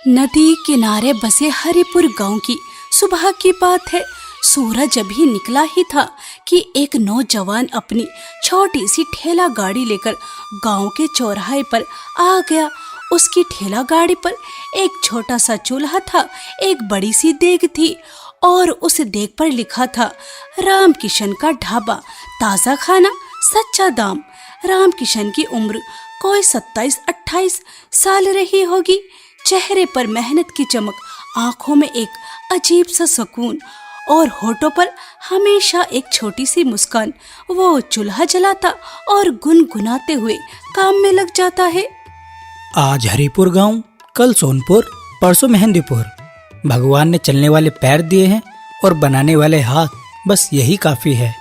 नदी किनारे बसे हरिपुर गांव की सुबह की बात है। सूरज अभी निकला ही था कि एक नौजवान अपनी छोटी सी ठेला गाड़ी लेकर गांव के चौराहे पर आ गया। उसकी ठेला गाड़ी पर एक छोटा सा चूल्हा था, एक बड़ी सी देग थी और उस देग पर लिखा था राम किशन का ढाबा, ताज़ा खाना सच्चा दाम। राम किशन की उम्र कोई 27-28 साल रही होगी। चेहरे पर मेहनत की चमक, आंखों में एक अजीब सा सुकून और होठों पर हमेशा एक छोटी सी मुस्कान। वो चूल्हा जलाता और गुनगुनाते हुए काम में लग जाता है। आज हरिपुर गांव, कल सोनपुर, परसों मेहंदीपुर। भगवान ने चलने वाले पैर दिए हैं और बनाने वाले हाथ, बस यही काफी है।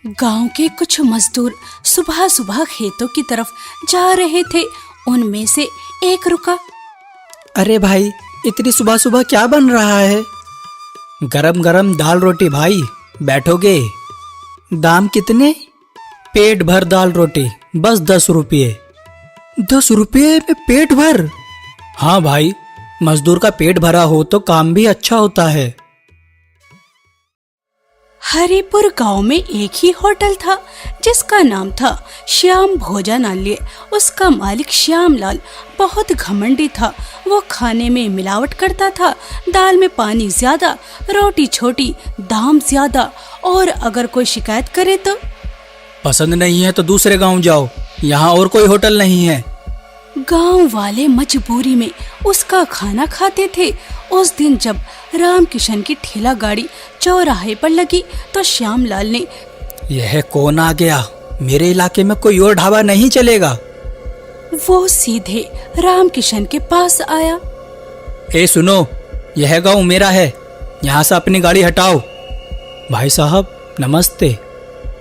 गांव के कुछ मजदूर सुबह सुबह खेतों की तरफ जा रहे थे। उनमें से एक रुका। अरे भाई, इतनी सुबह सुबह क्या बन रहा है? गरम गरम दाल रोटी भाई, बैठोगे? दाम कितने? पेट भर दाल रोटी, बस 10 रुपये। 10 रुपये में पेट भर? हाँ भाई, मजदूर का पेट भरा हो तो काम भी अच्छा होता है। हरिपुर गांव में एक ही होटल था जिसका नाम था श्याम भोजनालय। उसका मालिक श्यामलाल बहुत घमंडी था। वो खाने में मिलावट करता था। दाल में पानी ज्यादा, रोटी छोटी, दाम ज्यादा, और अगर कोई शिकायत करे तो पसंद नहीं है तो दूसरे गांव जाओ, यहाँ और कोई होटल नहीं है। गांव वाले मजबूरी में उसका खाना खाते थे। उस दिन जब राम किशन की ठेला गाड़ी चौराहे पर लगी तो श्यामलाल ने, यह कौन आ गया? मेरे इलाके में कोई और ढाबा नहीं चलेगा। वो सीधे राम किशन के पास आया। ए सुनो, यह गांव मेरा है, यहाँ से अपनी गाड़ी हटाओ। भाई साहब नमस्ते,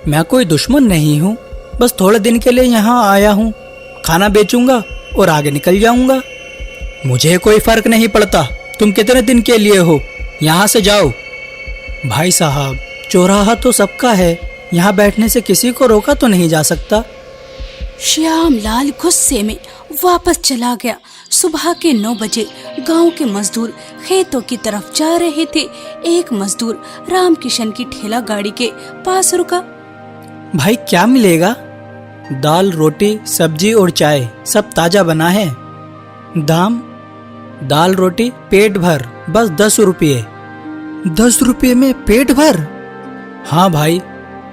मैं कोई दुश्मन नहीं हूँ, बस थोड़े दिन के लिए यहाँ आया हूँ। खाना बेचूंगा और आगे निकल जाऊंगा। मुझे कोई फर्क नहीं पड़ता तुम कितने दिन के लिए हो, यहाँ से जाओ। भाई साहब, चौराहा तो सबका है, यहाँ बैठने से किसी को रोका तो नहीं जा सकता। श्यामलाल गुस्से में वापस चला गया। सुबह के 9 बजे गांव के मजदूर खेतों की तरफ जा रहे थे। एक मजदूर राम किशन की ठेला गाड़ी के पास रुका। भाई क्या मिलेगा? दाल रोटी सब्जी और चाय, सब ताजा बना है। दाम? दाल रोटी पेट भर, बस 10 रुपये। 10 रुपये में पेट भर? हाँ भाई,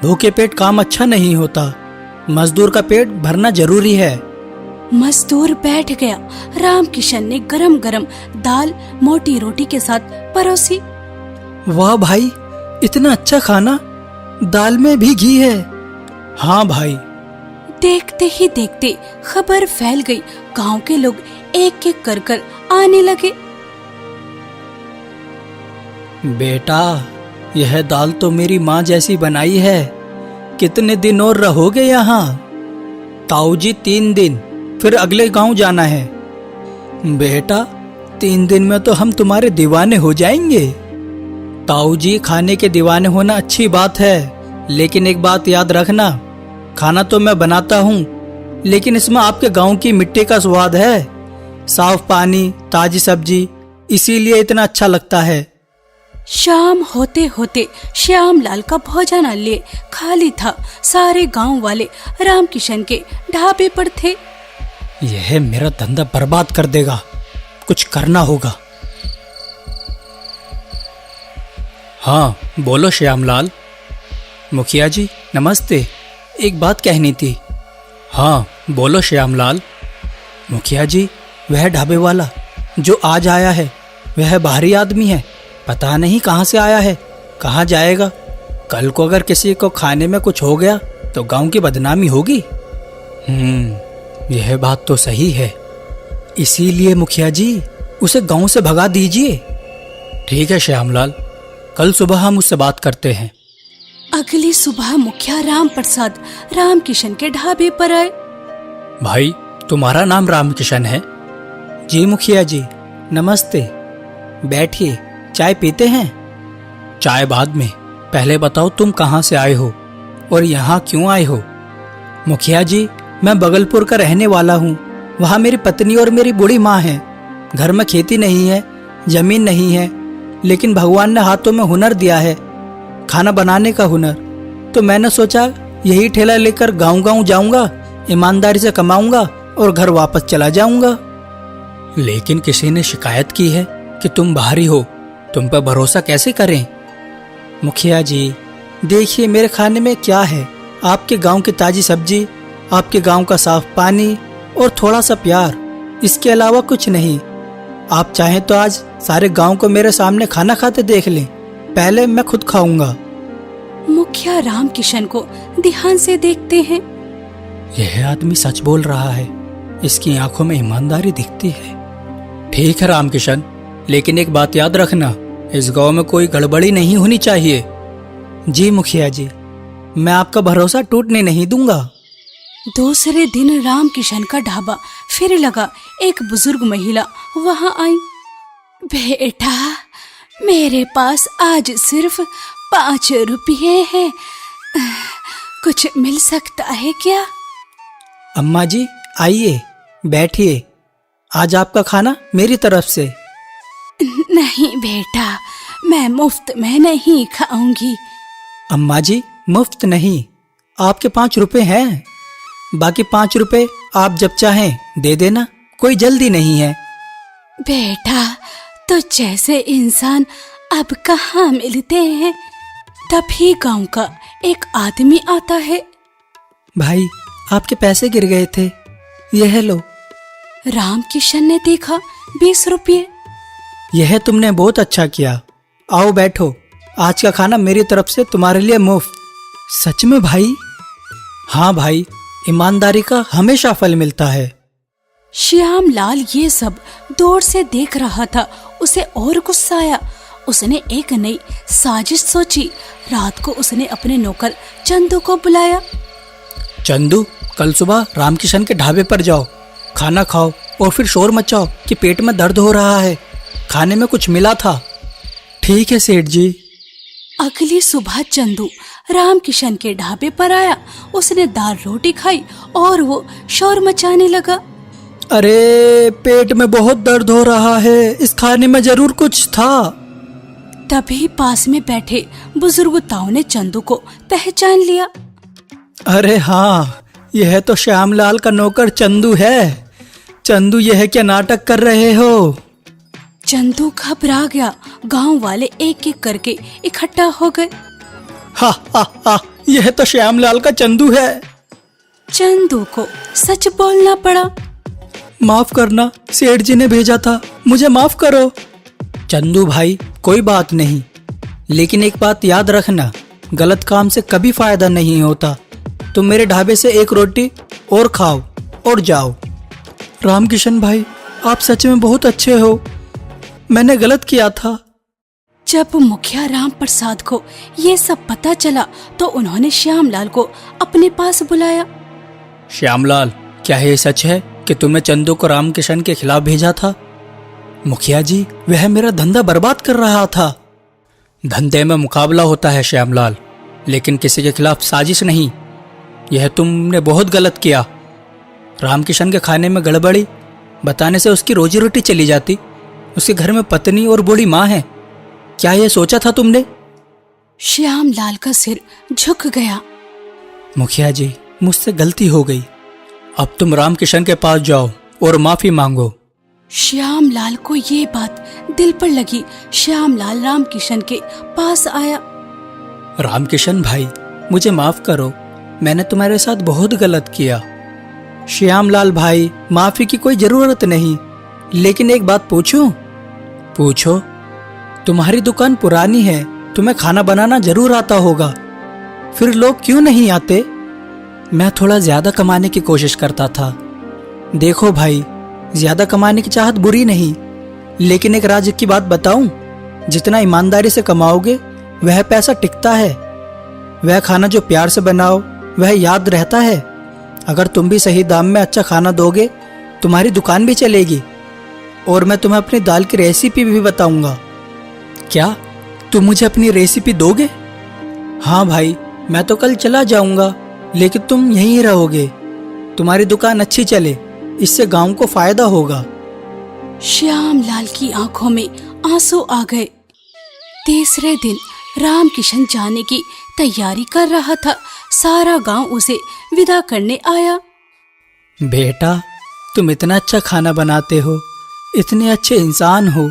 भूखे पेट काम अच्छा नहीं होता, मजदूर का पेट भरना जरूरी है। मजदूर बैठ गया। राम किशन ने गरम गरम दाल मोटी रोटी के साथ परोसी। वाह भाई, इतना अच्छा खाना, दाल में भी घी है। हाँ भाई। देखते ही देखते खबर फैल गई। गांव के लोग एक एक कर आने लगे। बेटा, यह दाल तो मेरी माँ जैसी बनाई है। कितने दिन और रहोगे यहाँ? ताऊ जी 3 दिन, फिर अगले गांव जाना है। बेटा, 3 दिन में तो हम तुम्हारे दीवाने हो जाएंगे। ताऊ जी, खाने के दीवाने होना अच्छी बात है, लेकिन एक बात याद रखना, खाना तो मैं बनाता हूँ, लेकिन इसमें आपके गांव की मिट्टी का स्वाद है। साफ पानी, ताजी सब्जी, इसीलिए इतना अच्छा लगता है। शाम होते होते श्यामलाल का भोजनालय खाली था। सारे गांव वाले राम किशन के ढाबे पर थे। यह मेरा धंधा बर्बाद कर देगा, कुछ करना होगा। हाँ बोलो श्यामलाल। मुखिया जी नमस्ते, एक बात कहनी थी। हाँ बोलो श्यामलाल। मुखिया जी, वह ढाबे वाला जो आज आया है, वह बाहरी आदमी है, पता नहीं कहाँ से आया है, कहाँ जाएगा। कल को अगर किसी को खाने में कुछ हो गया तो गांव की बदनामी होगी। यह बात तो सही है, इसीलिए मुखिया जी उसे गांव से भगा दीजिए। ठीक है श्यामलाल, कल सुबह हम उससे बात करते हैं। अगली सुबह मुखिया राम प्रसाद राम किशन के ढाबे पर आए। भाई, तुम्हारा नाम राम किशन है? जी मुखिया जी, नमस्ते। बैठिए, चाय पीते हैं? चाय बाद में, पहले बताओ तुम कहाँ से आए हो और यहाँ क्यों आए हो? मुखिया जी, मैं बगलपुर का रहने वाला हूँ, वहाँ मेरी पत्नी और मेरी बूढ़ी माँ है। घर में खेती नहीं है, जमीन नहीं है, लेकिन भगवान ने हाथों में हुनर दिया है, खाना बनाने का हुनर। तो मैंने सोचा यही ठेला लेकर गांव-गांव जाऊंगा, ईमानदारी से कमाऊंगा और घर वापस चला जाऊंगा। लेकिन किसी ने शिकायत की है कि तुम बाहरी हो, तुम पर भरोसा कैसे करें? मुखिया जी, देखिए मेरे खाने में क्या है, आपके गांव की ताजी सब्जी, आपके गांव का साफ पानी और थोड़ा सा प्यार, इसके अलावा कुछ नहीं। आप चाहें तो आज सारे गांव को मेरे सामने खाना खाते देख लें, पहले मैं खुद खाऊंगा। मुखिया रामकिशन को ध्यान से देखते हैं। यह आदमी सच बोल रहा है, इसकी आंखों में ईमानदारी दिखती है। ठीक है रामकिशन, लेकिन एक बात याद रखना, इस गांव में कोई गड़बड़ी नहीं होनी चाहिए। जी मुखिया जी, मैं आपका भरोसा टूटने नहीं दूंगा। दूसरे दिन रामकिशन का ढाबा फिर लगा। एक बुजुर्ग महिला वहां आई। बेटा, मेरे पास आज सिर्फ 5 रुपये हैं, कुछ मिल सकता है क्या? अम्मा जी आइए, बैठिए, आज आपका खाना मेरी तरफ से। नहीं बेटा, मैं मुफ्त में नहीं खाऊंगी। अम्मा जी मुफ्त नहीं, आपके 5 रुपए हैं, बाकी 5 रुपए आप जब चाहें दे देना, कोई जल्दी नहीं है। बेटा, तो जैसे इंसान अब कहाँ मिलते हैं। तभी गांव का एक आदमी आता है। भाई, आपके पैसे गिर गए थे, यह लो। रामकिशन ने देखा 20 रुपये। यह तुमने बहुत अच्छा किया, आओ बैठो, आज का खाना मेरी तरफ से तुम्हारे लिए मुफ्त। सच में भाई? हाँ भाई, ईमानदारी का हमेशा फल मिलता है। श्यामलाल ये सब दूर से देख रहा था। उसे और गुस्सा आया। उसने एक नई साजिश सोची। रात को उसने अपने नौकर चंदू को बुलाया। चंदू, कल सुबह रामकिशन के ढाबे पर जाओ, खाना खाओ और फिर शोर मचाओ कि पेट में दर्द हो रहा है, खाने में कुछ मिला था। ठीक है सेठ जी। अगली सुबह चंदू रामकिशन के ढाबे पर आया। उसने दाल रोटी खाई और वो शोर मचाने लगा। अरे, पेट में बहुत दर्द हो रहा है, इस खाने में जरूर कुछ था। तभी पास में बैठे बुजुर्ग ताऊ ने चंदू को पहचान लिया। अरे हाँ, यह तो श्यामलाल का नौकर चंदू है। चंदू, यह क्या नाटक कर रहे हो? चंदू घबरा गया। गांव वाले एक एक करके इकट्ठा हो गए। हा हा हा, यह तो श्यामलाल का चंदू है। चंदू को सच बोलना पड़ा। माफ करना, सेठ जी ने भेजा था, मुझे माफ करो। चंदू भाई, कोई बात नहीं, लेकिन एक बात याद रखना, गलत काम से कभी फायदा नहीं होता। तुम मेरे ढाबे से 1 रोटी और खाओ और जाओ। रामकिशन भाई, आप सच में बहुत अच्छे हो, मैंने गलत किया था। जब मुखिया राम प्रसाद को ये सब पता चला तो उन्होंने श्यामलाल को अपने पास बुलाया। श्यामलाल, क्या ये सच है कि तुमने चंदू को रामकिशन के खिलाफ भेजा था? मुखिया जी, वह मेरा धंधा बर्बाद कर रहा था। धंधे में मुकाबला होता है श्यामलाल, लेकिन किसी के खिलाफ साजिश नहीं। यह तुमने बहुत गलत किया। रामकिशन के खाने में गड़बड़ी बताने से उसकी रोजी रोटी चली जाती। उसके घर में पत्नी और बूढ़ी माँ है। क्या यह सोचा था तुमने? श्यामलाल का सिर झुक गया। मुखिया जी, मुझसे गलती हो गई, अब तुम रामकिशन के पास जाओ और माफी मांगो। श्यामलाल को ये बात दिल पर लगी। श्यामलाल रामकिशन के पास आया। रामकिशन भाई, मुझे माफ करो, मैंने तुम्हारे साथ बहुत गलत किया। श्यामलाल भाई, माफी की कोई जरूरत नहीं, लेकिन एक बात पूछूं? पूछो। तुम्हारी दुकान पुरानी है, तुम्हें खाना बनाना जरूर आता होगा, फिर लोग क्यों नहीं आते? मैं थोड़ा ज्यादा कमाने की कोशिश करता था। देखो भाई, ज्यादा कमाने की चाहत बुरी नहीं, लेकिन एक राज की बात बताऊं, जितना ईमानदारी से कमाओगे वह पैसा टिकता है। वह खाना जो प्यार से बनाओ वह याद रहता है। अगर तुम भी सही दाम में अच्छा खाना दोगे, तुम्हारी दुकान भी चलेगी। और मैं तुम्हें अपनी दाल की रेसिपी भी बताऊंगा। क्या तुम मुझे अपनी रेसिपी दोगे? हाँ भाई, मैं तो कल चला जाऊंगा, लेकिन तुम यहीं रहोगे। तुम्हारी दुकान अच्छी चले, इससे गांव को फायदा होगा। श्यामलाल की आंखों में आंसू आ गए। तीसरे दिन रामकिशन जाने की तैयारी कर रहा था। सारा गांव उसे विदा करने आया। बेटा, तुम इतना अच्छा खाना बनाते हो, इतने अच्छे इंसान हो,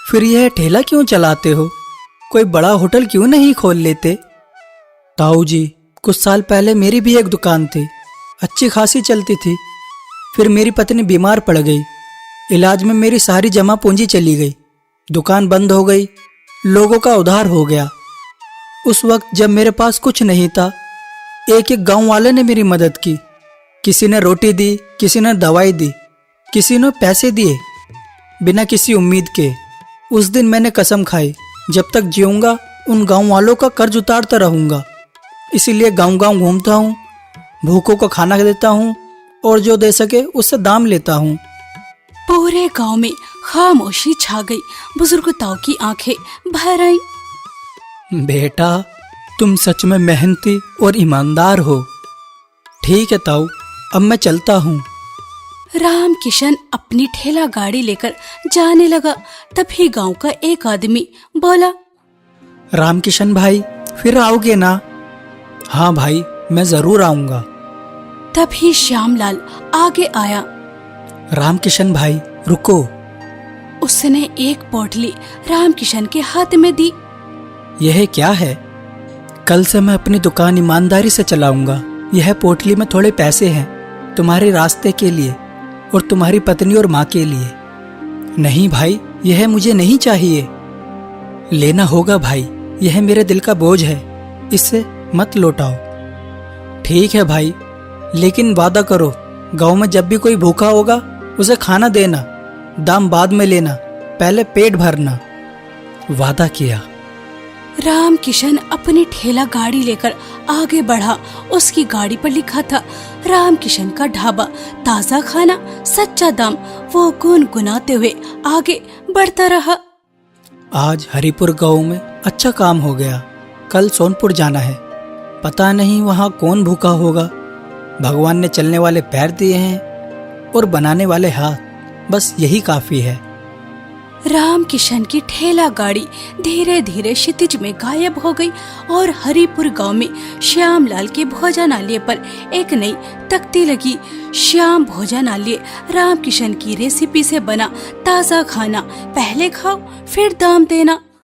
फिर यह ठेला क्यों चलाते हो? कोई बड़ा होटल क्यों नहीं खोल लेते? ताऊ जी, कुछ साल पहले मेरी भी एक दुकान थी, अच्छी खासी चलती थी। फिर मेरी पत्नी बीमार पड़ गई, इलाज में मेरी सारी जमा पूंजी चली गई, दुकान बंद हो गई, लोगों का उधार हो गया। उस वक्त जब मेरे पास कुछ नहीं था, एक एक गांव वाले ने मेरी मदद की। किसी ने रोटी दी, किसी ने दवाई दी, किसी ने पैसे दिए, बिना किसी उम्मीद के। उस दिन मैंने कसम खाई, जब तक जीऊंगा उन गांव वालों का कर्ज उतारता रहूंगा। इसीलिए गांव गांव घूमता हूँ, भूखों को खाना देता हूँ और जो दे सके उससे दाम लेता हूँ। पूरे गांव में खामोशी छा गई। बुजुर्ग ताऊ की आंखें भर आईं। बेटा, तुम सच में मेहनती और ईमानदार हो। ठीक है ताऊ, अब मैं चलता हूँ। रामकिशन अपनी ठेला गाड़ी लेकर जाने लगा। तभी गांव का एक आदमी बोला, रामकिशन भाई, फिर आओगे ना? हाँ भाई, मैं जरूर आऊंगा। तभी श्यामलाल आगे आया। रामकिशन भाई, रुको। उसने एक पोटली रामकिशन के हाथ में दी। यह क्या है? कल से मैं अपनी दुकान ईमानदारी से चलाऊंगा। यह पोटली में थोड़े पैसे हैं, तुम्हारे रास्ते के लिए और तुम्हारी पत्नी और माँ के लिए। नहीं भाई, यह मुझे नहीं चाहिए। लेना होगा भाई, यह मेरे दिल का बोझ है, इससे मत लौटाओ। ठीक है भाई, लेकिन वादा करो, गांव में जब भी कोई भूखा होगा उसे खाना देना, दाम बाद में लेना, पहले पेट भरना। वादा किया। रामकिशन अपनी ठेला गाड़ी लेकर आगे बढ़ा। उसकी गाड़ी पर लिखा था, रामकिशन का ढाबा, ताजा खाना, सच्चा दाम। वो गुनगुनाते हुए आगे बढ़ता रहा। आज हरिपुर गांव में अच्छा काम हो गया। कल सोनपुर जाना है, पता नहीं वहाँ कौन भूखा होगा। भगवान ने चलने वाले पैर दिए हैं और बनाने वाले हाथ, बस यही काफी है। रामकिशन की ठेला गाड़ी धीरे धीरे क्षितिज में गायब हो गई और हरिपुर गांव में श्यामलाल के भोजनालय पर एक नई तख्ती लगी। श्याम भोजनालय रामकिशन की रेसिपी से बना ताजा खाना, पहले खाओ फिर दाम देना।